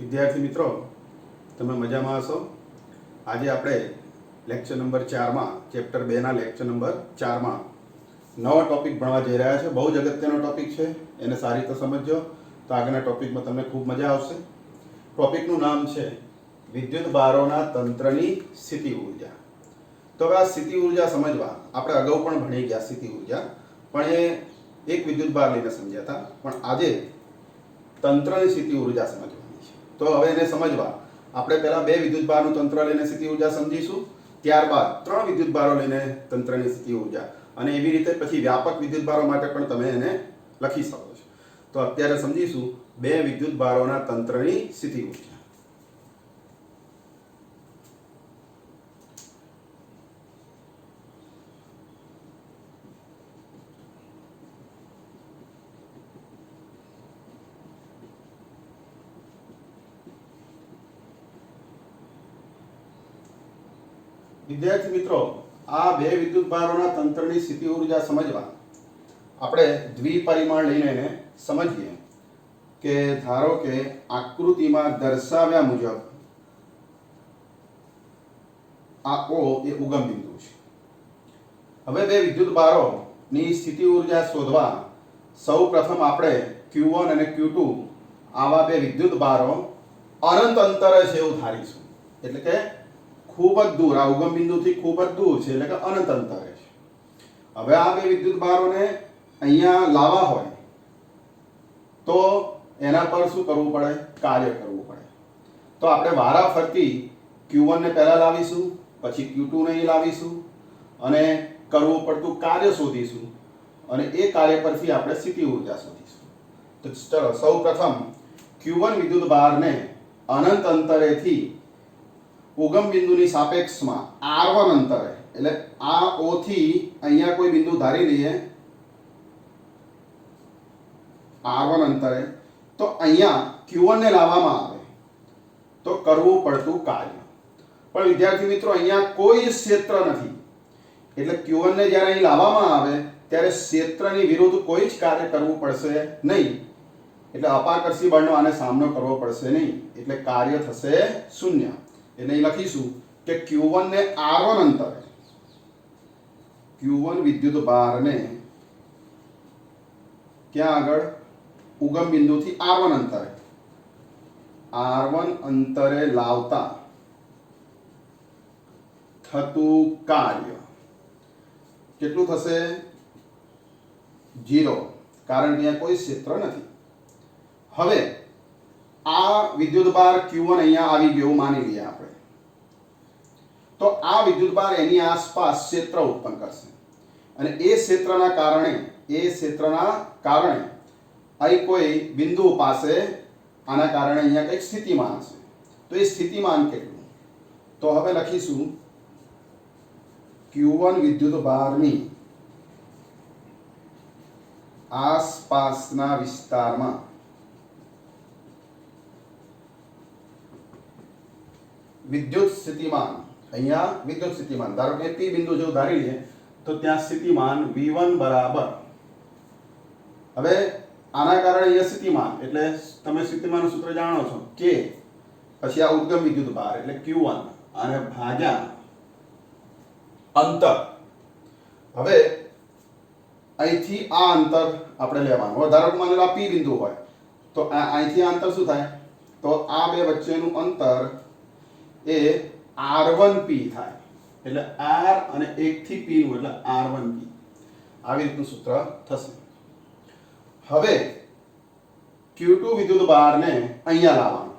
વિદ્યાર્થી મિત્રો, તમે મજામાં હશો? આજે આપણે લેક્ચર નંબર 4માં ચેપ્ટર 2ના લેક્ચર નંબર 4માં નવો ટોપિક ભણવા જઈ રહ્યા છે. બહુ જ અગત્યનો ટોપિક છે, એને સારી રીતે સમજજો તો આગળના ટોપિકમાં તમને ખૂબ મજા આવશે. ટોપિકનું નામ છે વિદ્યુત ભારોના તંત્રની સ્થિતિ ઉર્જા. તો હવે આ સ્થિતિ ઉર્જા સમજવા આપણે અગાઉ પણ ભણી ગયા સ્થિતિ ઉર્જા, પણ એ એક વિદ્યુત ભાર લઈને સમજ્યા હતા. પણ આજે તંત્રની સ્થિતિ ઉર્જા સમજવાની છે. તો હવે એને સમજવા આપણે પહેલા બે વિદ્યુત ભારનું તંત્ર લઈને સ્થિતિ ઉર્જા સમજીશું, ત્યારબાદ ત્રણ વિદ્યુત ભારો લઈને તંત્રની સ્થિતિ ઉર્જા, અને એવી રીતે પછી વ્યાપક વિદ્યુત ભારો માટે પણ તમે એને લખી શકો છો. તો અત્યારે સમજીશું બે વિદ્યુત ભારોના તંત્રની સ્થિતિ ઉર્જા. વિદ્યાર્થી મિત્રો, આ બે વિદ્યુત ભારોના તંત્રની સ્થિતિ ઉર્જા સમજવા આપણે દ્વિપરિમાણ લઈને એને સમજીએ. કે ધારો કે આકૃતિમાં દર્શાવ્યા મુજબ આ O એ ઉગમ બિંદુ છે. હવે બે વિદ્યુત ભારોની સ્થિતિ ઉર્જા શોધવા સૌ પ્રથમ આપણે Q1 અને Q2 આવા બે વિદ્યુત ભારો અનંત અંતરે છે એવું ધારીશું. એટલે કે ખૂબ જ દૂર, આ ઉગમ બિંદુથી ખૂબ જ દૂર છે, એટલે કે અનંત અંતરે છે. હવે આ બે વિદ્યુત ભારોને અહીંયા લાવવા હોય તો એના પર શું કરવું પડે? કાર્ય કરવું પડે. તો આપણે વારાફરતી Q1 ને પહેલા લાવીશું, પછી Q2 ને અહીં લાવીશું અને કરવું પડતું કાર્ય શોધીશું, અને એ કાર્ય પરથી આપણે સ્થિતિ ઉર્જા શોધીશું. તો ચલો સૌ પ્રથમ Q1 વિદ્યુત ભારને અનંત અંતરેથી ઉગમ બિંદુની સાપેક્ષમાં R1 અંતરે, એટલે આ O થી અહીંયા કોઈ બિંદુ ધારી લઈએ R1 અંતરે, તો અહીંયા Q1 ને લાવવામાં આવે તો કરવું પડતું કાર્ય. પણ વિદ્યાર્થી મિત્રો, અહીંયા કોઈ ક્ષેત્ર નથી, એટલે Q1 ને જ્યારે અહીં લાવવામાં આવે ત્યારે ક્ષેત્રની વિરુદ્ધ કોઈ જ કાર્ય કરવું પડશે નહીં. એટલે અપાકર્ષી બળનો આને સામનો કરવો પડશે નહીં, એટલે કાર્ય થશે શૂન્ય. એટલે અહીં લખીશું કે Q1 ને R1 અંતરે, Q1 વિદ્યુત ભારને ક્યાં આગળ? ઉગમ બિંદુથી R1 અંતરે, R1 અંતરે લાવતા થતું કાર્ય કેટલું થશે? 0, કારણ કે અહીંયા કોઈ ક્ષેત્ર નથી. હવે આ વિદ્યુત ભાર Q1 અહીંયા આવી ગયો માની લઈએ આપણે, તો આ વિદ્યુત ભાર એની આસપાસ ક્ષેત્ર ઉત્પન્ન કરશે, અને એ ક્ષેત્રના કારણે અહીં કોઈ બિંદુ પાસે આના કારણે અહીંયા કંઈક સ્થિતિમાન હશે. તો એ સ્થિતિમાન કેટલું? તો હવે લખીશું Q1 વિદ્યુત ભારની આસપાસના વિસ્તારમાં વિદ્યુત સ્થિતિમાન, અહીંયા વિદ્યુત સ્થિતિમાન ધારો કે P બિંદુ જેવું ધારી લઈએ તો ત્યાં સ્થિતિમાન V1 બરાબર, હવે આના કારણે અહીંયા સ્થિતિમાન, એટલે તમે સ્થિતિમાનનું સૂત્ર જાણો છો, કે પછી આ ઉદ્ગમ વિદ્યુત ભાર એટલે Q1 અને ભાગ્યા અંતર. હવે અહીંથી આ અંતર આપણે લેવાનું. હવે ધારો કે માની લો આ P બિંદુ હોય તો અહીંથી આ અંતર શું થાય? તો આ બે વચ્ચેનું અંતર એ R1P થાય, એટલે R અને 1 થી P નું એટલે R1P. આવી રીતનું સૂત્ર થશે. હવે Q2 વિદ્યુત ભારને અહીંયા લાવવાનો.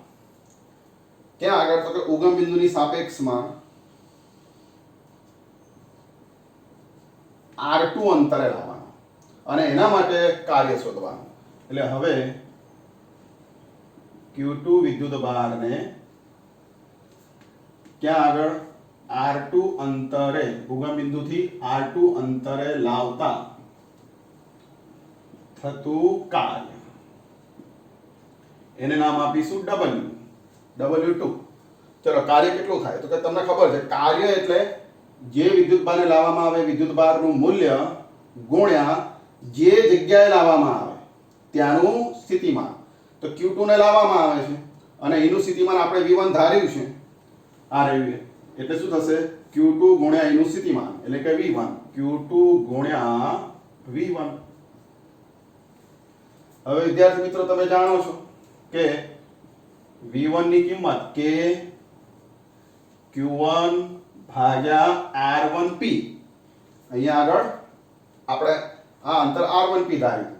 ક્યાં આગળ? તો કે ઉગમ બિંદુની સાપેક્ષમાં R2 અંતરે લાવવાનો, અને એના માટે કાર્ય શોધવાનું. એટલે હવે Q2 વિદ્યુત ભારને ક્યાં આગળ? R2 અંતરે, ઉગમ બિંદુથી R2 અંતરે લાવતા થતું કાર્ય, એને નામ આપીશું W2. ચલો કાર્ય કેટલું થાય? તો કે તમને ખબર છે કાર્ય એટલે જે વિદ્યુત ભારને લાવવામાં આવે વિદ્યુત ભારનું મૂલ્ય ગુણ્યા જે જગ્યાએ લાવવામાં આવે ત્યાંનું સ્થિતિમાન. તો Q2 ને લાવવામાં આવે છે અને એનું સ્થિતિમાન આપણે v1 ધાર્યું છે, આ રહ્યું, એટલે શું થશે q2 ગુણ્યા એનું સ્થિતિમાન એટલે કે v1, q2 ગુણ્યા v1. હવે વિદ્યાર્થી મિત્રો તમે જાણો છો કે v1 ની કિંમત કે q1 ભાગ્યા r1p, અહીંયા આગળ આપણે આ અંતર r1p ધાર્યું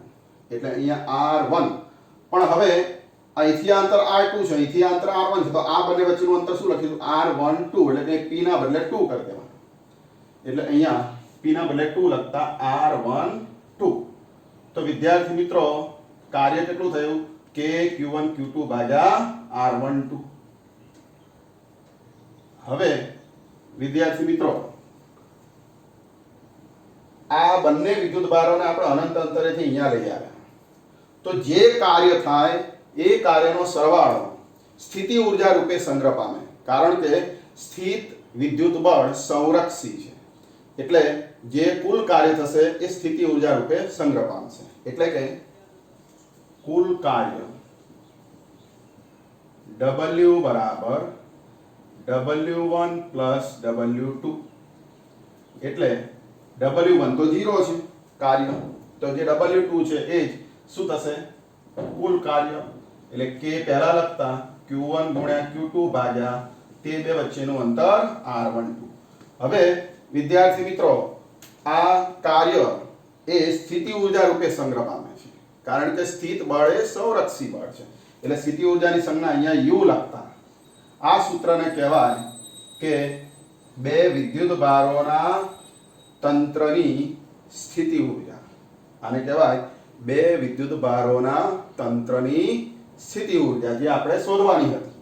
એટલે અહીંયા r1, પણ હવે અહીંથી આ અંતર r2 છે, અહીંથી આ અંતર r1 છે, તો આ બંને વચ્ચેનું અંતર શું લખીશું r12 એટલે કે p ના બદલે 2 કરી દેવાનું, એટલે અહીંયા p ના બદલે 2 લખતા r12. તો વિદ્યાર્થી મિત્રો કાર્ય કેટલું થયું કે q1 q2 ભાગ્યા r12. હવે વિદ્યાર્થી મિત્રો આ બંને વિદ્યુત ભારોને આપણે અનંત અંતરેથી અહીંયા લઈ આવ્યા, તો જે કાર્ય થાય એ કાર્યનો સરવાળો સ્થિતિ ઊર્જા રૂપે સંગ્રહ પામે, કારણ કે સ્થિત વિદ્યુત બળ સંરક્ષી છે, એટલે જે કુલ કાર્ય થશે એ સ્થિતિ ઊર્જા રૂપે સંગ્રહ પામશે, એટલે કે કુલ કાર્ય W બરાબર W1 પ્લસ W2, એટલે W1 તો 0 છે કાર્ય, તો જે W2 છે એ જ શું થશે કુલ કાર્ય, એટલે કે પહેલા લખતા q1 ગુણ્યા q2 ભાગ્યા તે બે વચ્ચેનું અંતર r12. હવે વિદ્યાર્થી મિત્રો આ કાર્ય એ સ્થિતિ ઊર્જા રૂપે સંગ્રહ પામે છે, કારણ કે સ્થિત બળ એ સંરક્ષી બળ છે, એટલે સ્થિતિ ઊર્જાની સંજ્ઞા અહીંયા u લખતા આ સૂત્રને કહેવાય કે બે વિદ્યુત ભારોના તંત્રની સ્થિતિ ઊર્જા. આને કહેવાય બે વિદ્યુત ભારોના તંત્રની સ્થિતિ ઊર્જા, જે આપણે શોધવાની હતી.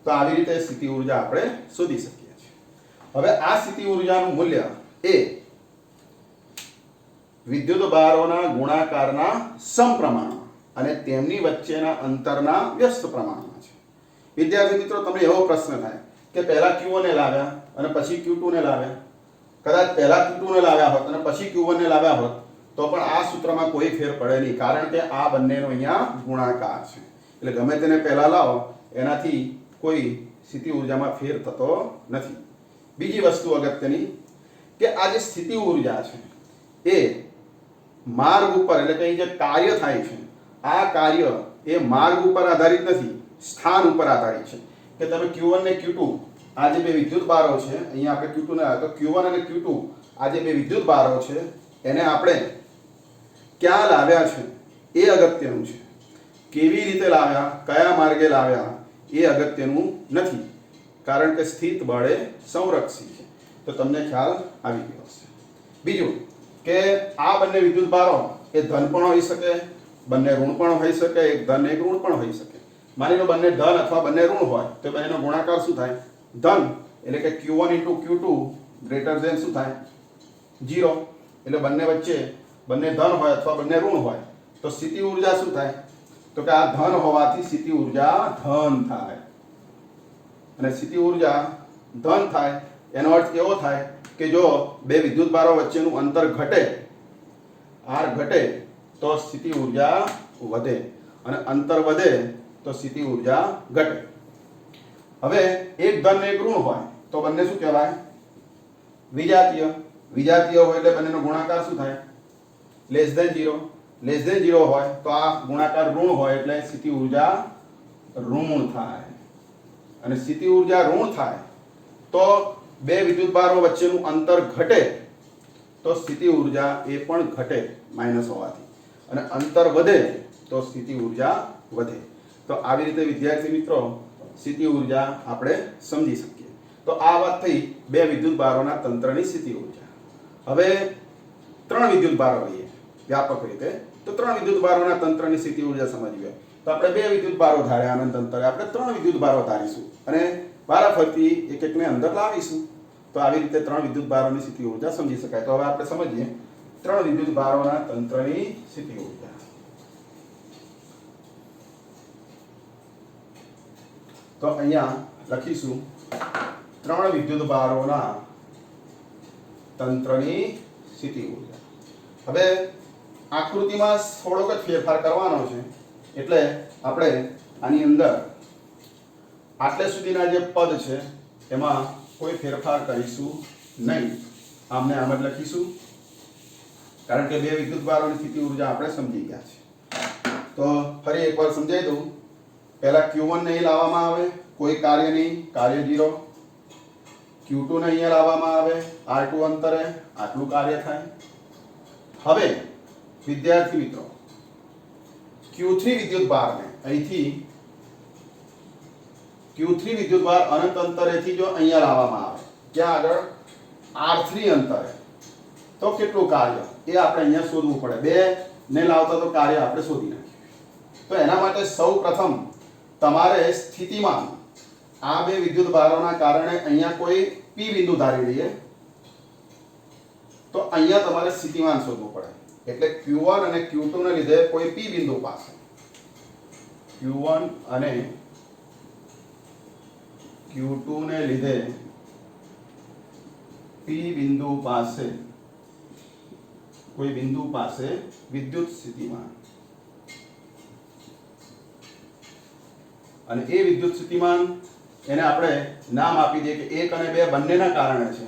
તો આવી રીતે સ્થિતિ ઊર્જા આપણે શોધી શકીએ છીએ. હવે આ સ્થિતિ ઊર્જાનું મૂલ્ય એ વિદ્યુત ભારોના ગુણાકારના સમપ્રમાણમાં અને તેમની વચ્ચેના અંતરના વ્યસ્ત પ્રમાણમાં છે. વિદ્યાર્થી મિત્રો તમને એવો પ્રશ્ન થાય કે પહેલા q1 ને લાવ્યા અને પછી q2 ને લાવ્યા, કદાચ પહેલા q2 ને લાવ્યા હોત અને પછી q1 ને લાવ્યા હોત તો પણ આ સૂત્રમાં કોઈ ફેર પડે નહીં, કારણ કે આ બંનેનો અહીંયા ગુણાકાર છે, એટલે ગમે તેને પહેલા લાવો એનાથી કોઈ સ્થિતિ ઊર્જામાં ફેર થતો નથી. બીજી વસ્તુ અગત્યની કે આ જે સ્થિતિ ઊર્જા છે એ માર્ગ ઉપર, એટલે કે જે કાર્ય થાય છે આ કાર્ય એ માર્ગ ઉપર આધારિત નથી, સ્થાન ઉપર આધારિત છે, કે તમે q1 ને q2 આ જે બે વિદ્યુત ભારો છે, અહીંયા આપણે q2 ને તો q1 અને q2 આ જે બે વિદ્યુત ભારો છે એને આપણે ક્યાં લાવ્યા છે એ અગત્યનું છે, કેવી રીતે લાવ્યા, કયા માર્ગે લાવ્યા એ અગત્યનું નથી, કારણ કે સ્થિત બળ એ સંરક્ષી છે. તો તમને ખ્યાલ આવી ગયો હશે. બીજું કે આ બંને વિદ્યુત ભારો એ ધન પણ હોઈ શકે, બંને ઋણ પણ હોઈ શકે, એક ધન એક ઋણ પણ હોઈ શકે. માની લો બંને ધન અથવા બંને ઋણ હોય તો બંનેનો ગુણાકાર શું થાય ધન, એટલે કે q1 * q2 ગ્રેટર ધેન શું થાય 0, એટલે બંને વચ્ચે બંને ધન હોય અથવા બંને ઋણ હોય તો સ્થિતિ ઊર્જા શું થાય તો કે આ ધન હોવાથી સ્થિતિ ઊર્જા ધન થાય, અને સ્થિતિ ઊર્જા ધન થાય એનો અર્થ એવો થાય કે જો બે વિદ્યુત ભારો વચ્ચેનું અંતર ઘટે, r ઘટે તો સ્થિતિ ઊર્જા વધે, અને અંતર વધે તો સ્થિતિ ઊર્જા ઘટે. હવે એક ધન ને એક ઋણ હોય તો બંને શું કહેવાય વિજાતીય. વિજાતીય હોય એટલે બંનેનો ગુણાકાર શું થાય લેસ ધેન 0. લેસ ધેન 0 હોય તો આ ગુણાકાર ઋણ હોય એટલે સ્થિતિ ઊર્જા ઋણ થાય, અને સ્થિતિ ઊર્જા ઋણ થાય તો બે વિદ્યુત ભારો વચ્ચેનું અંતર ઘટે તો સ્થિતિ ઊર્જા એ પણ ઘટે માઈનસ હોવાથી, અને અંતર વધે તો સ્થિતિ ઊર્જા વધે. તો આવી રીતે વિદ્યાર્થી મિત્રો સ્થિતિ ઊર્જા આપણે સમજી શકીએ. તો આ વાત થઈ બે વિદ્યુત ભારોના તંત્રની સ્થિતિ ઊર્જા. હવે ત્રણ વિદ્યુત ભારો લઈએ વ્યાપક રીતે, તો ત્રણ વિદ્યુત ભારોના તંત્રની સ્થિતિ ઊર્જા સમજવી હોય તો આપણે બે વિદ્યુત ભારો ધાર્યા અનંત અંતરે, આપણે ત્રણ વિદ્યુત ભારો ધારીશું અને વારાફરતી એક એકને અંદર લાવીશું. તો આવી રીતે ત્રણ વિદ્યુત ભારોની સ્થિતિ ઊર્જા સમજી શકાય. તો હવે આપણે સમજીએ ત્રણ વિદ્યુત ભારોના તંત્રની સ્થિતિ ઊર્જા. તો અહીંયા લખીશું ત્રણ વિદ્યુત ભારોના તંત્રની સ્થિતિ ઊર્જા. હવે આકૃતિમાં થોડોક જ ફેરફાર કરવાનો છે, એટલે આપણે આની અંદર આટલે સુધીના જે પદ છે એમાં કોઈ ફેરફાર કરીશું નહીં, આમને આમ જ લખીશું, કારણ કે બે વિદ્યુતભારોની સ્થિતિ ઉર્જા આપણે સમજી ગયા છે. તો ફરી એકવાર સમજાવી દઉં. પહેલા Q1 ને અહીં લાવવામાં આવે, કોઈ કાર્ય નહીં, કાર્ય 0. Q2 ને અહીંયા લાવવામાં આવે, R2 અંતરે, આટલું કાર્ય થાય. હવે વિદ્યાર્થી મિત્રો, Q3 વિદ્યુતભારને અહીંથી Q3 વિદ્યુતભાર અનંત અંતરેથી જો અહીંયા લાવવામાં આવે, ક્યાં આગળ R3 અંતરે, તો કેટલું કાર્ય એ આપણે અહીંયા શોધવું પડે. બે ને લાવતા તો કાર્ય આપણે શોધી નાખીએ. તો એના માટે સૌ પ્રથમ તમારે સ્થિતિમાન આ બે વિદ્યુતભારોના કારણે અહીંયા કોઈ P બિંદુ ધારી લઈએ. તો અહીંયા તમારે સ્થિતિમાન શોધવું પડે. એટલે Q1 અને Q2 ને લીધે કોઈ P બિંદુ પાસે, Q1 અને Q2 ને લીધે P બિંદુ પાસે, કોઈ બિંદુ પાસે વિદ્યુત સ્થિતિમાન, અને એ વિદ્યુત સ્થિતિમાન એને આપણે નામ આપી દઈએ કે 1 અને 2 બંનેના કારણે છે,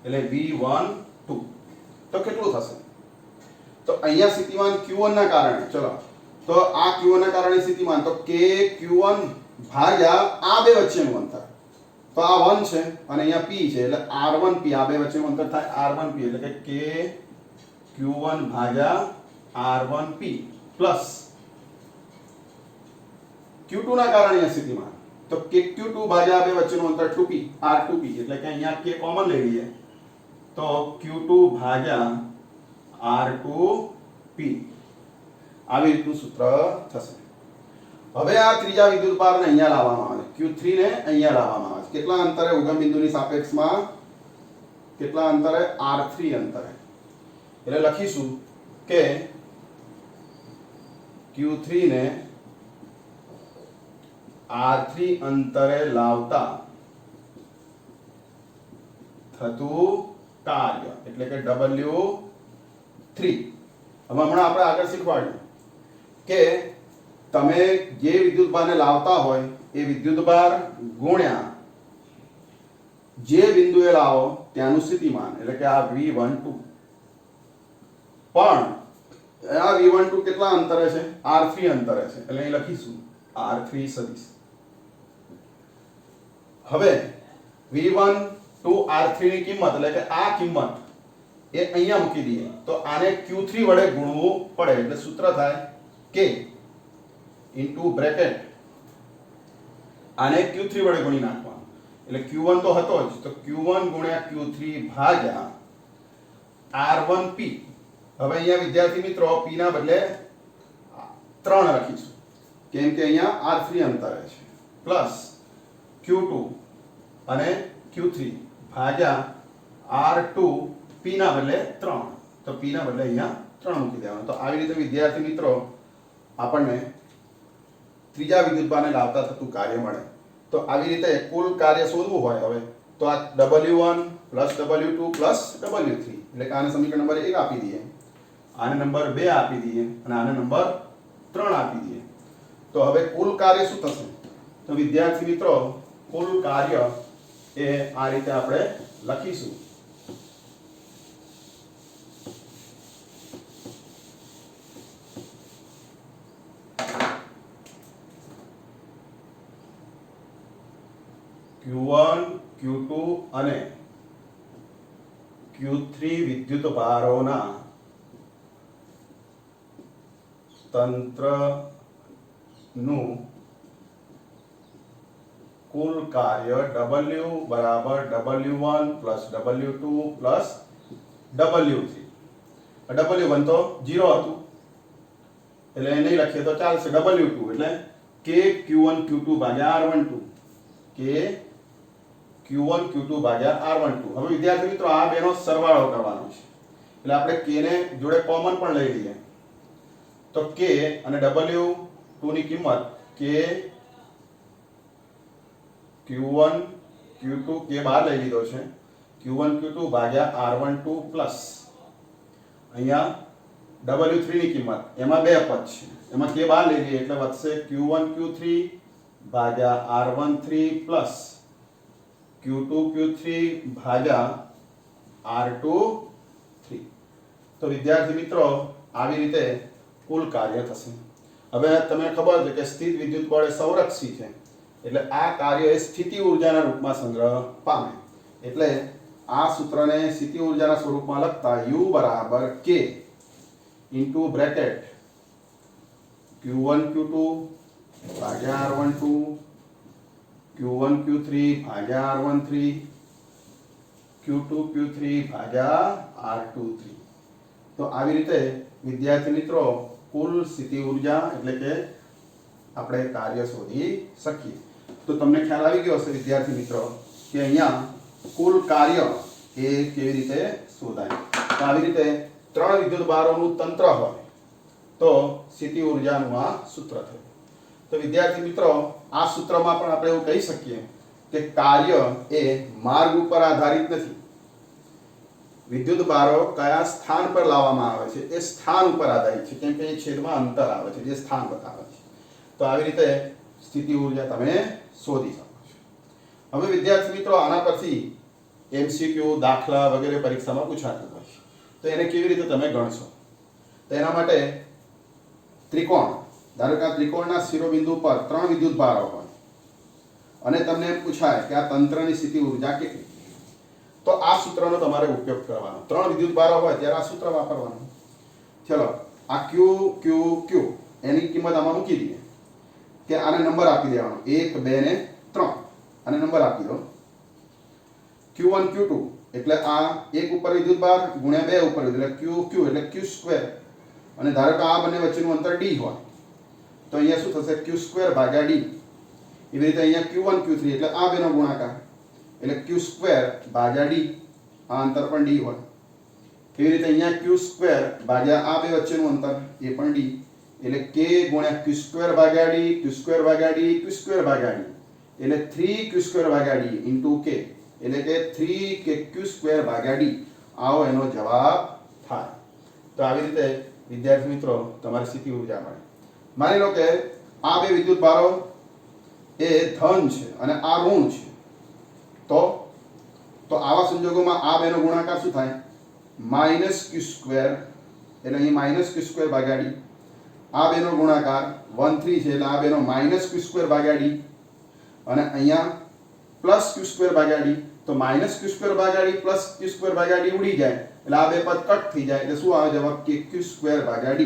એટલે V1 2. તો કેટલું થશે? તો અહીંયા સ્થિતિમાન Q1 ના કારણે, ચલો તો આ Q1 ના કારણે સ્થિતિમાન, તો K Q1 ભાગ્યા આ બે વચ્ચેનું અંતર, તો આ 1 છે અને અહીંયા P છે એટલે R1P, આ બે વચ્ચેનું અંતર થાય R1P, એટલે કે K Q1 ભાગ્યા R1P પ્લસ Q2 ના કારણે અહીંયા સ્થિતિમાન, તો K Q2 ભાગ્યા આ બે વચ્ચેનું અંતર 2P, R2P, એટલે કે અહીંયા K કોમન લઈ લઈએ તો Q2 ભાગ્યા R2P, આવી રીતનું સૂત્ર થશે. હવે આ ત્રીજા વિદ્યુતભારને અહીંયા લાવવામાં આવે, Q3 ને અહીંયા લાવવામાં આવે. કેટલા અંતરે? ઉગમ બિંદુની સાપેક્ષમાં કેટલા અંતરે? R3 અંતરે. એટલે લખીશું કે Q3 ને R3 અંતરે લાવતા થતું કાર્ય એટલે કે W3. હમણાં આપણે આગળ શીખવાડ્યું કે તમે જે વિદ્યુતભારને લાવતા હોય એ વિદ્યુતભાર ગુણ્યા જે બિંદુએ લાવો ત્યાંનું સ્થિતિમાન, એટલે કે આ V12. પણ આ V12 કેટલા અંતરે છે? R3 અંતરે છે, એટલે અહીં લખીશું R3 સદિશ. હવે V12 R3 ની કિંમત, એટલે કે આ કિંમત એ અહીંયા મૂકી દઈએ તો આને Q3 વડે ગુણવું પડે, એટલે સૂત્ર થાય K ઇન્ટુ બ્રેકેટ આને Q3 વડે ગુણી નાખવાનું, એટલે Q1 તો હતો જ, તો Q1 ગુણ્યા Q3 ભાગ્યા R1P. હવે અહીંયા વિદ્યાર્થી મિત્રો P ના બદલે 3 લખીશું, કેમ કે અહીંયા R3 અંતરે છે, પ્લસ Q2 અને Q3 ભાગ્યા R2P ના બદલે 3, તો P ના બદલે અહીંયા 3 મૂકી દેવાનું. તો આવી રીતે વિદ્યાર્થી મિત્રો આપણને ત્રીજા વિદ્યુતભારને લાવતા થતું કાર્ય મળે. તો આવી રીતે કુલ કાર્ય શોધવું હોય હવે તો આ W1 W2 W3, એટલે કે આને સમીકરણ નંબર 1 આપી દઈએ, આને નંબર 2 આપી દઈએ અને આને નંબર 3 આપી દઈએ. તો હવે કુલ કાર્ય શું થશે? તો વિદ્યાર્થી મિત્રો કુલ કાર્ય એ આ રીતે આપણે લખીશું. Q1, Q2 અને Q3 વિદ્યુતભારોના તંત્રનું કુલ કાર્ય W બરાબર W1 plus W2 plus W3. W1 તો 0 હતું એટલે એ નહીં લખીએ તો ચાલશે. W2 એટલે K Q1 Q2 ભાગ્યા R12, K Q1 Q2 ભાગ્યા R12. હવે વિદ્યાર્થી મિત્રો આ બેનો સરવાળો કરવાનો છે, એટલે આપણે K ને જોડે કોમન પણ લઈ લઈએ તો K અને W2 ની કિંમત K Q1 Q2 K બહાર લઈ લીધો છે, Q1 Q2 ભાગ્યા R12 પ્લસ અહીંયા W3 ની કિંમત, એમાં બે પદ છે, એમાં K બહાર લઈ લઈએ એટલે વધશે Q1 Q3 ભાગ્યા R13 પ્લસ Q2 Q3 ભાગ્યા R23. તો વિદ્યાર્થી મિત્રો આવી રીતે કુલ કાર્ય થશે. હવે તમને ખબર છે કે સ્થિત વિદ્યુત બળ એ સંરક્ષી છે, એટલે આ કાર્ય એ સ્થિતિ ઊર્જાના રૂપમાં સંગ્રહ પામે. એટલે આ સૂત્રને સ્થિતિ ઊર્જાના સ્વરૂપમાં લખતા U બરાબર K into bracket Q1 Q2 ભાગ્યા R12, Q1 Q3 ભાગ્યા R13, Q2 Q3 ભાગ્યા R23. તો આવી રીતે વિદ્યાર્થી મિત્રો કુલ સ્થિતિ ઊર્જા એટલે કે આપણે કાર્ય શોધી શકીએ. તો તમને ખ્યાલ આવી ગયો હશે વિદ્યાર્થી મિત્રો કે અહીંયા કુલ કાર્ય એ કેવી રીતે શોધાય. તો આવી રીતે ત્રણ વિદ્યુત ભારોનું તંત્ર હોય તો સ્થિતિ ઊર્જાનું આ સૂત્ર થયું. તો વિદ્યાર્થી મિત્રો આ સૂત્રમાં પણ આપણે એવું કહી શકીએ કે કાર્ય એ માર્ગ ઉપર આધારિત નથી. વિદ્યુત ભારો કયા સ્થાન પર લાવવામાં આવે છે એ સ્થાન ઉપર આધારિત છે, કેમ કે એ છેદમાં અંતર આવે છે જે સ્થાન બતાવે છે. તો આવી રીતે સ્થિતિ ઊર્જા તમે શોધી શકો છો. હવે વિદ્યાર્થી મિત્રો આના પરથી MCQ દાખલા વગેરે પરીક્ષામાં પૂછાતું હોય છે, તો એને કેવી રીતે તમે ગણશો? તો એના માટે ત્રિકોણ, ધારો કે આ ત્રિકોણના શિરોબિંદુ પર ત્રણ વિદ્યુત ભારો હોય અને તમને એમ પૂછાય કે આ તંત્રની સ્થિતિ ઊર્જા કેટલી, તો આ સૂત્રનો તમારે ઉપયોગ કરવાનો. ત્રણ વિદ્યુત ભારો હોય ત્યારે આ સૂત્ર વાપરવાનું. ચલો આ Q Q Q એની કિંમત આમાં મૂકી દઈએ કે આને નંબર આપી દેવાનો 1 2 ને 3 અને નંબર આપી દો. Q1 Q2 એટલે આ 1 ઉપર વિદ્યુત ભાર ગુણ્યા 2 ઉપર એટલે Q Q એટલે Q સ્ક્વેર, અને ધારો કે આ બંને વચ્ચેનું અંતર d હોય તો અહીંયા શું થશે Q સ્ક્વેર ભાગ્યા d. એવી રીતે અહીંયા Q1 Q3 એટલે આ બેનો ગુણાકાર એટલે Q સ્ક્વેર ભાગ્યા d, આ અંતર પણ d હોય. એવી રીતે અહીંયા Q સ્ક્વેર ભાગ્યા આ બે વચ્ચેનું અંતર એ પણ d એટલે k ગુણ્યા Q સ્ક્વેર ભાગ્યા d, Q સ્ક્વેર ભાગ્યા d, Q સ્ક્વેર ભાગ્યા d એટલે 3Q સ્ક્વેર ભાગ્યા d ઇન્ટુ k એટલે કે 3Q સ્ક્વેર ભાગ્યા d. આવો એનો જવાબ થાય. તો આવી રીતે વિદ્યાર્થી મિત્રો તમારી સ્થિતિ ઊર્જા મળે. માની લો કે આ બે વિદ્યુત ભારો એ ધન છે અને આ ઋણ છે, તો આવા સંજોગોમાં આ બેનો ગુણાકાર શું થાય? -Q સ્ક્વેર એટલે અહીં -Q સ્ક્વેર ભાગ્યા d. આ બેનો ગુણાકાર 1 3 છે એટલે આ બેનો -Q સ્ક્વેર ભાગ્યા d અને અહીંયા +Q સ્ક્વેર ભાગ્યા d. તો -Q સ્ક્વેર ભાગ્યા d +Q સ્ક્વેર ભાગ્યા d ઉડી જાય એટલે આ બે પદ કટ થઈ જાય એટલે શું આવે જવાબ? KQ સ્ક્વેર ભાગ્યા d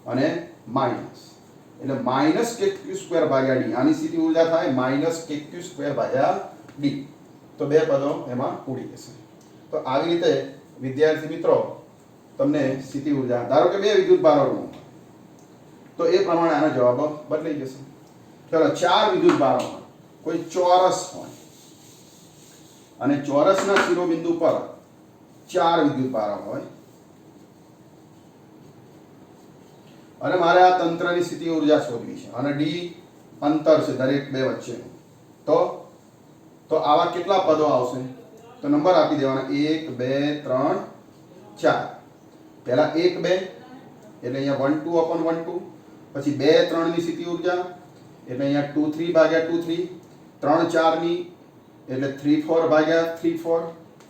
અને માઈનસ એટલે -KQ સ્ક્વેર ભાગ્યા d. આની સ્થિતિ ઊર્જા થાય -KQ સ્ક્વેર ભાગ્યા d. તો બે પદો એમાં ઉડી જશે. તો આવી રીતે વિદ્યાર્થી મિત્રો તમને સ્થિતિ ઊર્જા, ધારો કે બે વિદ્યુત ભારોનું, તો એ પ્રમાણે આનો જવાબ બદલાઈ જશે. ચલો ચાર વિદ્યુત ભારો હોય, કોઈ ચોરસ હોય અને ચોરસના શિરોબિંદુ પર ચાર વિદ્યુત ભારો હોય અને મારે આ તંત્રની સ્થિતિ ઊર્જા શોધવી છે અને d અંતર છે દરેક બે વચ્ચેનું. તો આવા કેટલા પદો આવશે? તો નંબર આપી દેવાના 1 2 3 4. પહેલા 1 2 એટલે અહીંયા 1 2 upon 1 2, પછી 2 3 ની સ્થિતિ ઊર્જા એટલે અહીંયા 2 3 ભાગ્યા 2 3, 3 4 ની એટલે 3 4 ભાગ્યા 3 4,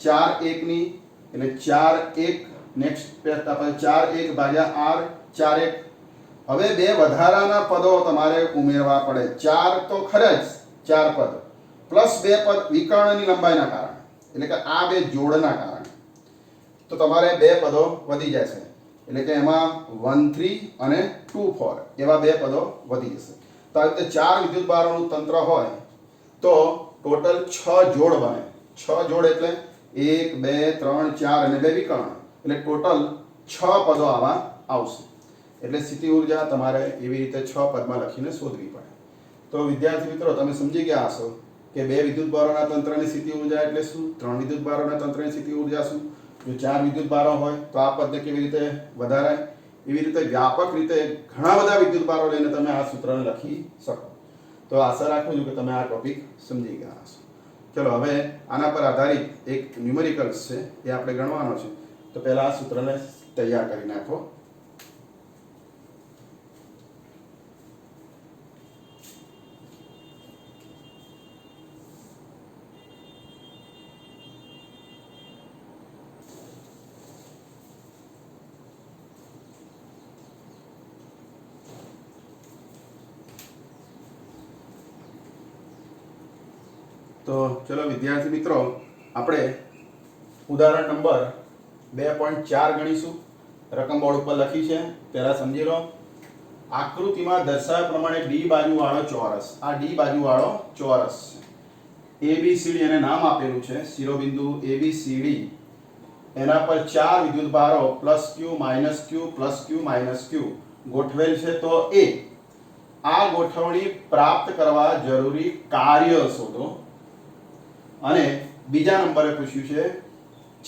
4 1 ની એટલે 4 1, નેક્સ્ટ પહેલા 4 1 ભાગ્યા r 4 1. હવે બે વધારાના પદો તમારે ઉમેરવા પડે. 4 તો ખરા જ 4 પદ પ્લસ 2 પદ વિકર્ણની લંબાઈના કારણે એટલે કે આ બે જોડના કારણે તો તમારે બે પદો વધી જશે એટલે કે એમાં 1 3 અને 2 4 એવા બે પદો વધી જશે. તો આ રીતે ચાર વિદ્યુત ભારોનું તંત્ર હોય તો ટોટલ 6 જોડ બને. 6 જોડ એટલે 1 2 3 4 અને બે વિકર્ણ એટલે ટોટલ 6 પદો આવા આવશે. એટલે સ્થિતિ ઊર્જા તમારે એવી રીતે 6 પદમાં લખીને શોધવી પડે. તો વિદ્યાર્થી મિત્રો તમે સમજી ગયા હશો કે બે વિદ્યુત ભારોના તંત્રની સ્થિતિ ઊર્જા એટલે શું, ત્રણ વિદ્યુત ભારોના તંત્રની સ્થિતિ ઊર્જા શું, જો ચાર વિદ્યુત ભારો હોય તો આ પદને કેવી રીતે વધારાય. એવી રીતે વ્યાપક રીતે ઘણા બધા વિદ્યુત ભારો લઈને તમે આ સૂત્રને લખી શકો. તો આશા રાખું છું કે તમે આ ટોપિક સમજી ગયા હશો. ચલો હવે આના પર આધારિત એક ન્યુમેરિકલ્સ છે એ આપણે ગણવાનો છે. તો પહેલા આ સૂત્રને તૈયાર કરી નાખો. તો ચલો વિદ્યાર્થી મિત્રો, આપણે ઉદાહરણ નંબર 2.4 ગણીશું. રકમ બોર્ડ ઉપર લખી છે, પહેલા સમજી લો. આકૃતિમાં દર્શાવ્યા પ્રમાણે ડી બાજુવાળો ચોરસ, આ ડી બાજુવાળો ચોરસ છે. ABCD એને નામ આપેલું છે, શિરોબિંદુ ABCD. એના પર 4 વિદ્યુતભારો +Q -Q +Q -Q ગોઠવેલ છે. તો આ ગોઠવણી પ્રાપ્ત કરવા જરૂરી કાર્ય શોધો. અને બીજા નંબરે પૂછ્યું છે,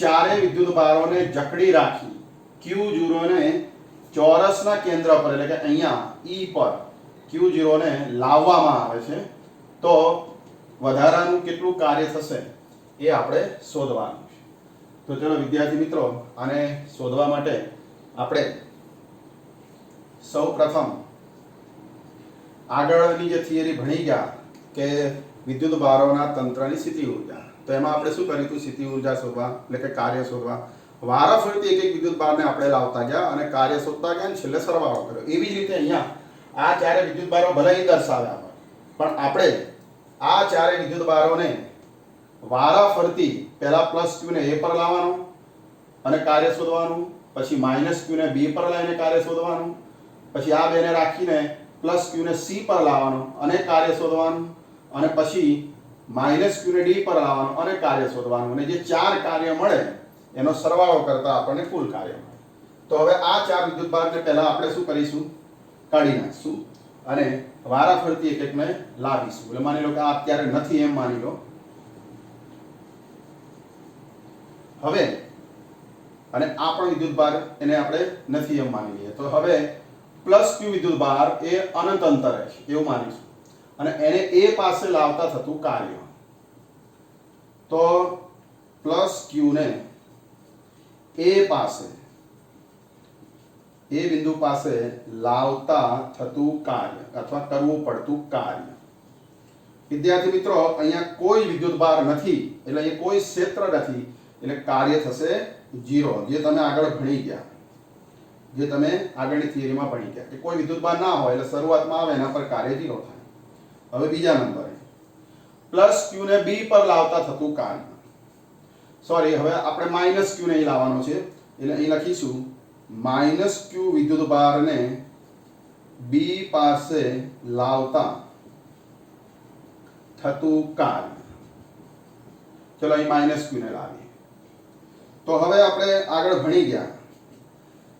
ચારે વિદ્યુતભારોને જકડી રાખી Q0 ને ચોરસના કેન્દ્ર પર, એટલે કે અહીંયા E પર Q0 ને લાવવામાં આવે છે, તો વધારાનું કેટલું કાર્ય થશે એ આપણે શોધવાનું છે. તો ચલો વિદ્યાર્થી મિત્રો, આને શોધવા માટે આપણે સૌપ્રથમ આગળની જે થિયરી ભણી ગયા કે વિદ્યુતભારોના તંત્રની સ્થિતિ ઊર્જા, તો એમાં આપણે શું કર્યું હતું? સ્થિતિ ઊર્જા શોધવા એટલે કે કાર્ય શોધવા વારાફરતી એક એક વિદ્યુતભારને આપણે લાવતા ગયા અને કાર્ય શોધતા ગયા અને છેલ્લે સરવાળો કર્યો. એવી જ રીતે અહીંયા આ ચારે વિદ્યુતભારો ભલે અહીં દર્શાવ્યા હોય, પણ આપણે આ ચારે વિદ્યુતભારોને વારાફરતી પહેલા +Q ને A પર લાવવાનું અને કાર્ય શોધવાનું, પછી -Q ને B પર લાવીને કાર્ય શોધવાનું, પછી આ બેને રાખીને +Q ને C પર લાવવાનું અને કાર્ય શોધવાનું, અને પછી -Q ને D પર લાવવાનું અને કાર્ય શોધવાનું, અને જે ચાર કાર્ય મળે એનો સરવાળો કરતા આપણને કુલ કાર્ય મળે. તો હવે આ ચાર વિદ્યુતભારને પહેલા આપણે શું કરીશું? કાઢી નાખશું અને વારાફરતી એક એકને લાવીશું. એટલે માની લો કે આ અત્યારે નથી એમ માની લો. હવે અને આ પણ વિદ્યુતભાર એને આપણે નથી એમ માની લઈએ. તો હવે +Q વિદ્યુતભાર એ અનંત અંતરે છે એવું માનીશું, અને એને A પાસે લાવતા થતું કાર્ય. તો +Q ને A પાસે, એ બિંદુ પાસે લાવતા થતું કાર્ય અથવા કરવું પડતું કાર્ય. વિદ્યાર્થી મિત્રો, અહીંયા કોઈ વિદ્યુતભાર નથી એટલે અહીંયા કોઈ ક્ષેત્ર નથી, એટલે કાર્ય થશે 0. જે તમે આગળ ભણી ગયા, જે તમે આગળની થિયરીમાં ભણી ગયા કે કોઈ વિદ્યુતભાર ના હોય એટલે શરૂઆતમાં આવે એના પર કાર્ય 0 થાય. હવે બીજા નંબરે +Q ને B પર લાવતા થતું કાર્ય. સોરી, હવે આપણે -Q ને અહીં લાવવાનો છે, એટલે અહીં લખીશું -Q વિદ્યુતભારને B પાસે લાવતા થતું કાર્ય. ચલો અહીં -Q ને લાવીએ. તો હવે આપણે આગળ ભણી ગયા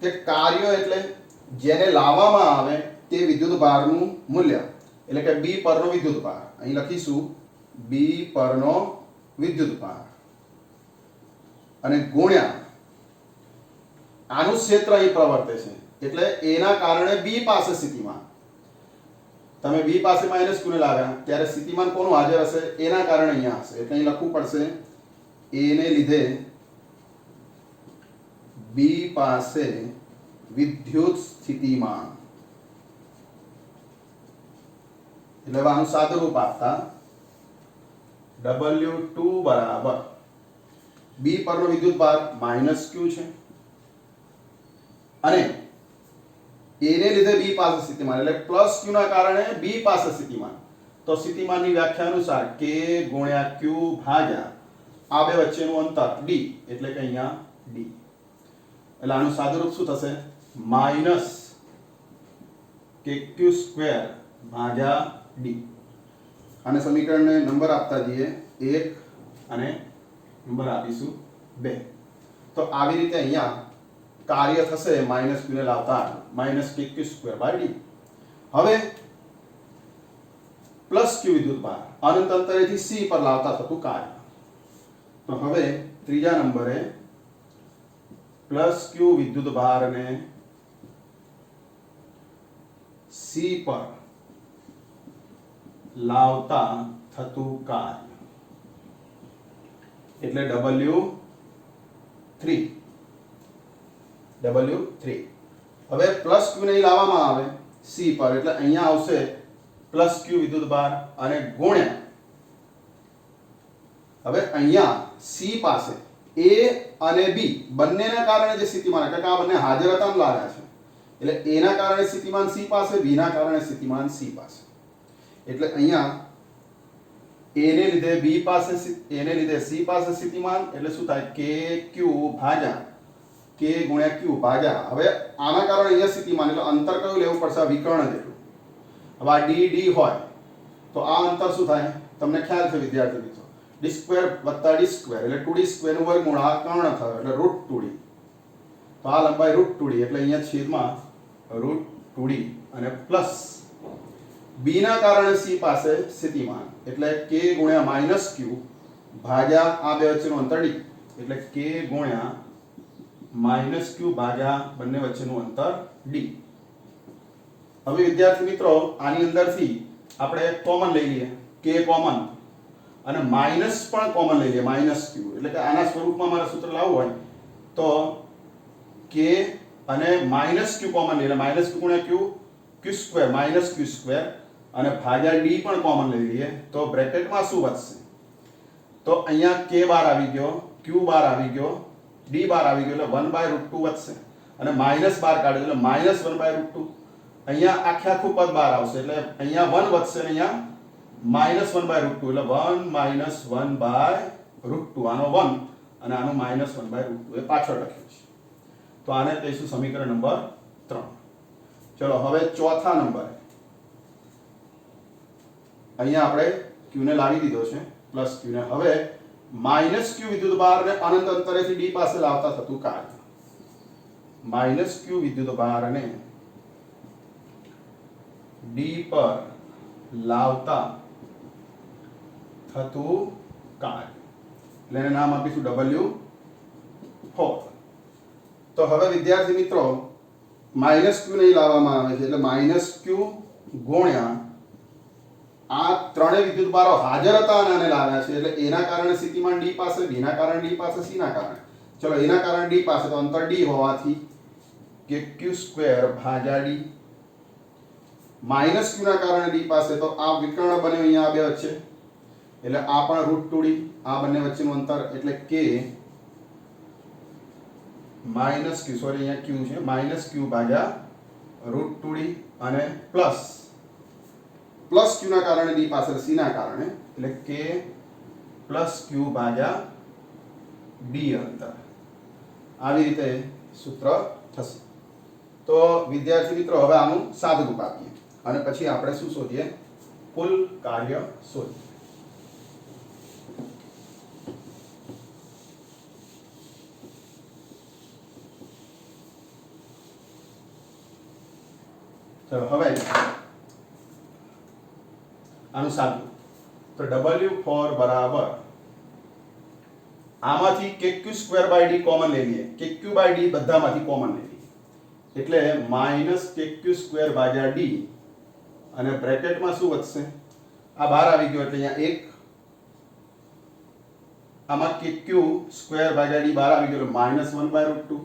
કે કાર્ય એટલે જેને લાવવામાં આવે તે વિદ્યુતભારનું મૂલ્ય, એટલે કે B પરનો વિદ્યુતભાર. અહીં લખીશું B પરનો વિદ્યુતભાર અને ગુણ્યા આનું ક્ષેત્ર અહીં પ્રવર્તે છે, એટલે એના કારણે B પાસે સ્થિતિમાન. તમે B પાસે -Q ને લાવ્યા ત્યારે સ્થિતિમાન કોનું હાજર હશે? એના કારણે અહીંયા હશે, એટલે અહીં લખવું પડશે A ને લીધે B પાસે વિદ્યુત સ્થિતિમાન. એટલે આનું સાદુરૂપ આપતા W2 બરાબર B પરનો વિદ્યુતભાર -Q છે અને A ને લીધે B પાસે સ્થિતિમાન, એટલે +Q ના કારણે B પાસે સ્થિતિમાન. તો સ્થિતિમાનની વ્યાખ્યા અનુસાર K ગુણ્યા Q ભાગ્યા આ બે વચ્ચેનું અંતર D, એટલે કે અહીંયા D. એટલે આનું સાદુરૂપ શું થશે? -KQ² ભાગ્યા D. અને સમીકરણને નંબર આપતા જઈએ, 1 અને નંબર આપીશું 2. તો આવી રીતે અહીંયા કાર્ય થશે -Q ને લાવતા -KQ²/D. હવે +Q વિદ્યુતભાર અનંત અંતરેથી C પર લાવતા થતું કાર્ય. તો હવે ત્રીજા નંબરે +Q વિદ્યુતભારને C પર લાવતા થતું કાર્ય, એટલે W3. હવે +Q ને લાવવામાં આવે C પર, એટલે અહીંયા આવશે +Q વિદ્યુતભાર અને ગુણ્યા, હવે અહીંયા C પાસે A અને B બંનેના કારણે જે સ્થિતિમાન, એટલે કે આ બંને હાજર હતા ને લાવ્યા છે, એટલે A ના કારણે સ્થિતિમાન C પાસે, B ના કારણે સ્થિતિમાન C પાસે. એટલે અહીંયા a ને લીધે b પાસે a ને લીધે c પાસે સ્થિતિમાન એટલે શું થાય kq ભાગ્યા k ગુણ્યા q ભાગ્યા હવે આના કારણે અહીંયા સ્થિતિમાન એટલે અંતર કયું લેવું પડશે આ વિકર્ણ જેટલું હવે આ d હોય તો આ અંતર શું થાય તમને ખ્યાલ છે વિદ્યાર્થી મિત્રો d² + d² એટલે 2d² નું વર્ગમૂળ આ કર્ણ થયો એટલે √2d તો આ લંબાઈ √2d એટલે અહીંયા છેદમાં √2d અને પ્લસ b ના કારણે c પાસે સ્થિતિમાન એટલે k ગુણ્યા -q ભાગ્યા આ બે વચ્ચેનું અંતર d એટલે k ગુણ્યા -q ભાગ્યા બંને વચ્ચેનું અંતર d હવે વિદ્યાર્થી મિત્રો આની અંદરથી આપણે કોમન લઈ લઈએ k કોમન અને માઈનસ પણ કોમન લઈ લઈએ -q એટલે કે આના સ્વરૂપમાં મારે સૂત્ર લાવવું હોય તો k અને -q કોમન લઈએ -q ગુણ્યા q q² -q² અને ભાગ્યા d પણ કોમન લઈ લઈએ તો બ્રેકેટમાં શું વધશે તો અહીંયા k બાર આવી ગયો q બાર આવી ગયો d બાર આવી ગયો એટલે 1/√2 વધશે અને માઈનસ બાર કાઢ્યો એટલે -1/√2 અહીંયા આખે આખું પદ બાર આવશે એટલે અહીંયા 1 વધશે અને અહીંયા -1/√2 એટલે 1 - 1/√2 આનો 1 અને આનો -1/√2 એ પાછળ લખ્યું છે તો આને કહીશું સમીકરણ નંબર 3 ચલો હવે ચોથા નંબર અહીંયા આપણે q ને લાવી દીધો છે પ્લસ q ને હવે -q વિદ્યુતભાર ને અનંત અંતરેથી d પાસે લાવતા થતું કાર્ય -q વિદ્યુતભારને d પર લાવતા થતું કાર્ય એટલે એને નામ આપીશું W4 તો હવે વિદ્યાર્થી મિત્રો -q નહીં લાવવામાં આવે છે એટલે -q ગુણ્યા આ ત્રણેય વિદ્યુતભારો હાજર હતા અને આને લાવ્યા છે એટલે a ના કારણે સ્થિતિમાન d પાસે b ના કારણે d પાસે c ના કારણે ચલો a ના કારણે d પાસે તો અંતર d હોવાથી કે q² ભાગ્યા d -q ના કારણે d પાસે તો આ વિકર્ણ બન્યો અહીંયા આ બે વચ્ચે એટલે આ પણ √2d આ બંને વચ્ચેનું અંતર એટલે k -q સોરી અહીંયા q છે -q ભાગ્યા √2d અને પ્લસ q ના કારણે d પાસે c ના કારણે એટલે k + q ભાગ્યા d અંતર આવી રીતે સૂત્ર થશે તો વિદ્યાર્થી મિત્રો હવે આનું સાદુરૂપ આપીએ અને પછી આપણે શું શોધીએ કુલ કાર્ય શોધીએ ચલો હવે આનું સાદું તો W4 બરાબર આમાંથી kq²/d કોમન લઈ લઈએ kq/d બધામાંથી કોમન લઈ લઈએ એટલે -kq²/d અને બ્રેકેટમાં શું વધશે આ બહાર આવી ગયો એટલે અહીંયા 1 આમાં kq²/d બહાર આવી ગયો એટલે -1/√2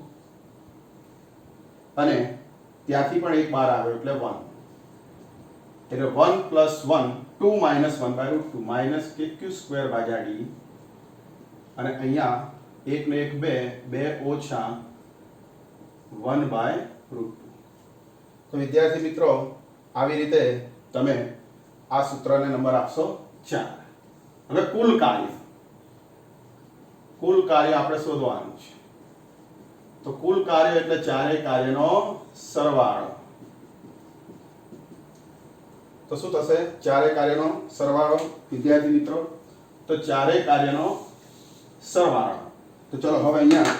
અને ત્યાંથી પણ 1 બહાર આવ્યો એટલે 1 એટલે 1 + 1 2 - 1/√2 -kq²/d અને અહીંયા 1 ને 1 2 2 ઓછા 1/√2 તો વિદ્યાર્થી મિત્રો આવી રીતે તમે આ સૂત્રને નંબર આપશો 4 હવે કુલ કાર્ય આપણે શોધવાનું છે તો કુલ કાર્ય એટલે ચારેય કાર્યનો સરવાળો તો શું થશે ચારેય કાર્યનો સરવાળો વિદ્યાર્થી મિત્રો તો ચારેય કાર્યનો સરવાળો તો ચલો હવે અહીંયા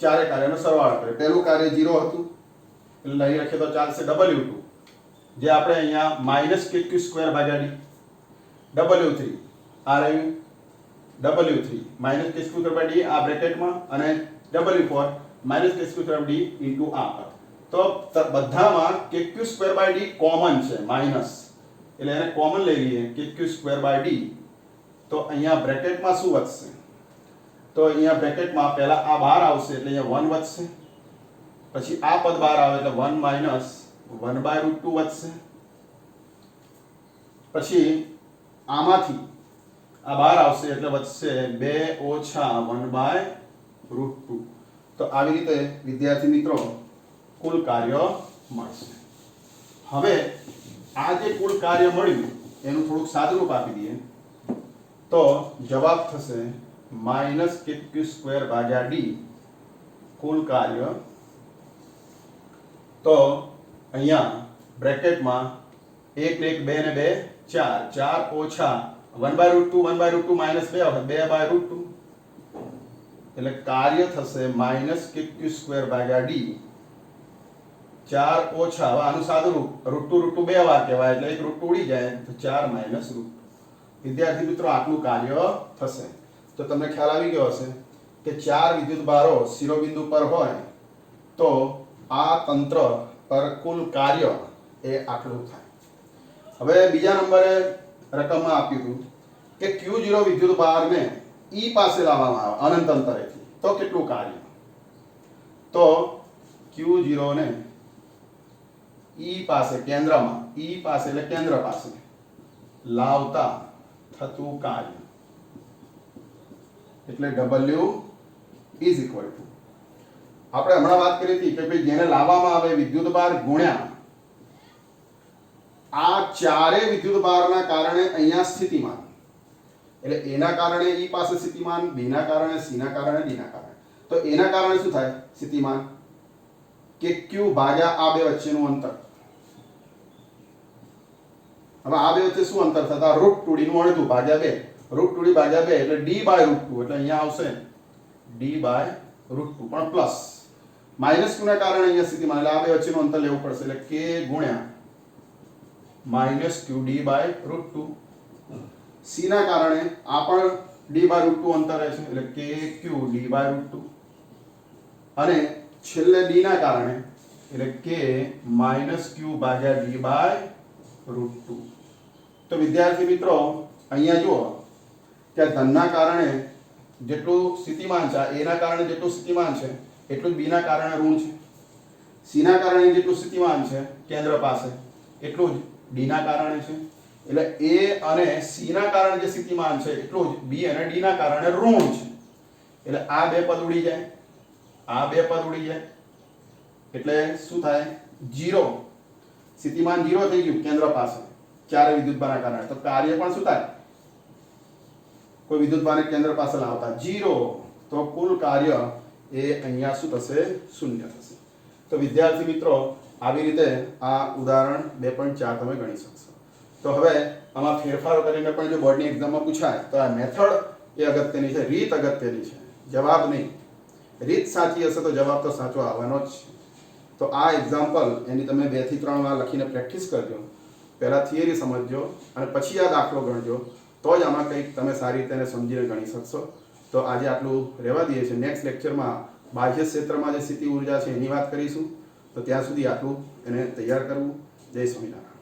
ચારેય કાર્યનો સરવાળો કરીએ પહેલું કાર્ય 0 હતું એટલે લઈ રાખીએ તો ચાલશે W2 જે આપણે અહીંયા -kq²/d W3 આ રહ્યું W3 -kq²/d આ બ્રેકેટમાં અને W4 -kq²/d * આ તો બધામાં kq²/d કોમન છે માઈનસ એટલે એને કોમન લઈ લઈએ kq²/d તો અહીંયા બ્રેકેટમાં શું વધશે તો અહીંયા બ્રેકેટમાં પહેલા આ બહાર આવશે એટલે અહીંયા 1 વધશે પછી આ પદ બહાર આવે એટલે 1 - 1/√2 વધશે પછી આમાંથી આ બહાર આવશે એટલે વધશે 2 ઓછા 1/√2 તો આવી રીતે વિદ્યાર્થી મિત્રો કુલ કાર્ય મળશે હવે આ જે કુલ કાર્ય મળ્યું એનું થોડુંક સાદુરૂપ આપી દઈએ તો જવાબ થશે માઇનસ કે ક્યુ સ્ક્વેર ભાગ્યા ડી કુલ કાર્ય. તો અહીંયા બ્રેકેટમાં 1 ને 1 2 ને 2 4 4 ઓછા 1/√2 1/√2 માઇનસ 2 વખત 2/√2 એટલે કાર્ય થશે માઇનસ કે ક્યુ સ્ક્વેર ભાગ્યા ડી 4 ઓછા હવે આનું સાદું રૂપ √2 2 વાર કહેવાય એટલે એક √2 ઉડી જાય તો 4 માઇનસ √2. વિદ્યાર્થી મિત્રો આટલું કાર્ય થશે. તો તમને ખ્યાલ આવી ગયો હશે કે 4 વિદ્યુત ભારો શિરોબિંદુ પર હોય તો આ તંત્ર પર કુલ કાર્ય એ આટલું થાય. હવે બીજા નંબરે રકમમાં આપ્યું હતું કે Q0 વિદ્યુત ભારને E પાસે લાવવામાં આવે અનંત અંતરેથી તો કેટલું કાર્ય. તો Q0 ને E પાસે કેન્દ્રમાં E પાસે એટલે કેન્દ્ર પાસે લાવતા થતું કાર્ય એટલે W ઇઝ ઇક્વલ ટુ આપણે હમણાં વાત કરી હતી કે ભાઈ જેને લાવવામાં આવે વિદ્યુત ભાર ગુણ્યા આ ચારે વિદ્યુત ભારના કારણે અહીંયા સ્થિતિમાન એટલે એના કારણે E પાસે સ્થિતિમાન B ના કારણે C ના કારણે D ના કારણે તો એના કારણે શું થાય સ્થિતિમાન કે Q ભાગ્યા આ બે વચ્ચેનું અંતર. હવે આ બે વચ્ચે શું અંતર થતા √2D નું અડધું ભાગ્યા 2 √2D ભાગ્યા 2 એટલે D/√2 એટલે અહીંયા આવશે D/√2 પણ પ્લસ માઇનસ q ના કારણે અહીંયા સ્થિતિમાન એટલે આ બે વચ્ચેનું અંતર લેવું પડશે એટલે k ગુણ્યા -qd/√2 c ના કારણે આ પણ d/√2 અંતર છે એટલે kqd/√2 અને છેલ્લે d ના કારણે એટલે k -q/d/√2. તો વિદ્યાર્થી મિત્રો અહીંયા જુઓ કે ધનના કારણે જેટલું સ્થિતિમાન છે a ના કારણે જેટલું સ્થિતિમાન છે એટલું જ b ના કારણે ઋણ છે. c ના કારણે જેટલું સ્થિતિમાન છે કેન્દ્ર પાસે એટલું જ d ના કારણે છે એટલે a અને c ના કારણે જે સ્થિતિમાન છે એટલું જ b અને d ના કારણે ઋણ છે એટલે આ બે પદ ઉડી જાય આ બે પદ ઉડી જાય એટલે શું થાય 0 સ્થિતિમાન 0 થઈ ગયું કેન્દ્ર પાસે ચારે વિદ્યુતભારના કારણે તો કાર્ય પણ શું થાય કોઈ વિદ્યુતભારને કેન્દ્ર પાસે લાવતા 0 તો કુલ કાર્ય એ અહીંયા શું થશે શૂન્ય થશે. તો વિદ્યાર્થી મિત્રો આવી રીતે આ ઉદાહરણ 2.4 તમે ગણી શકશો. તો હવે આમાં ફેરફારો કરીને પણ જો બોર્ડની એક્ઝામમાં પૂછાય તો આ મેથડ એ અગત્યની છે રીત અગત્યની છે જવાબ નહીં. રીત સાચી હશે તો જવાબ તો સાચો આવવાનો જ છે. તો આ એક્ઝામ્પલ એની તમે 2 થી 3 વાર લખીને પ્રેક્ટિસ કરજો. પહેલા થિયરી સમજજો અને પછી આ દાખલો ગણજો તો જ આમાં કંઈક તમે સારી રીતે સમજીને ગણી શકશો. તો આજે આટલું રહેવા દઈએ છીએ. નેક્સ્ટ લેક્ચરમાં બાહ્ય ક્ષેત્રમાં જે સ્થિતિ ઉર્જા છે એની વાત કરીશું. તો ત્યાં સુધી આટલું એને તૈયાર કરવું. જય સ્વામિનારાયણ.